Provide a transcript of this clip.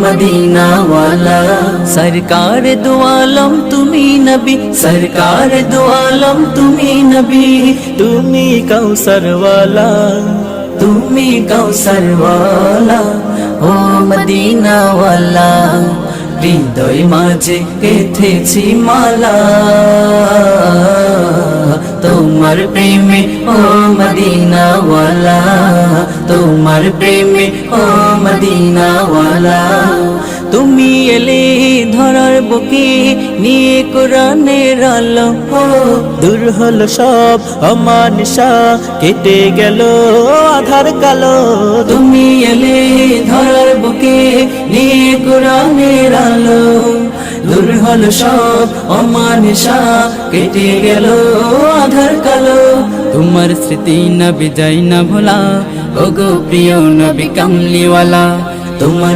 Medina वाला। सरकार दो आलम तुमी नबी, सरकार दो आलम तुमी नबी, তুমি কাউসার ওয়ালা, तुमी कौसर वाला। ओ मदीना वाला, হৃদয় মাঝে গেঁথেছি মালা তোমার প্রেমে ও মদিনা ওয়ালা, তোমার প্রেমে ও মদিনা ওয়ালা। তুমি এলে ধরার বুকে নিয়ে কোরআনের আলো, দূর হলো সব অমানিসা, কেটে গেল আধার কালো। তুমি এলে ধরার বুকে নিয়ে কোরআনের আলো, দূর হলো সব অমানিসা, কেটে গেল আধার কালো। তোমার স্মৃতি নবী যায় না ভোলা, ওগো প্রিয় নবী কামলিওয়ালা। তোমার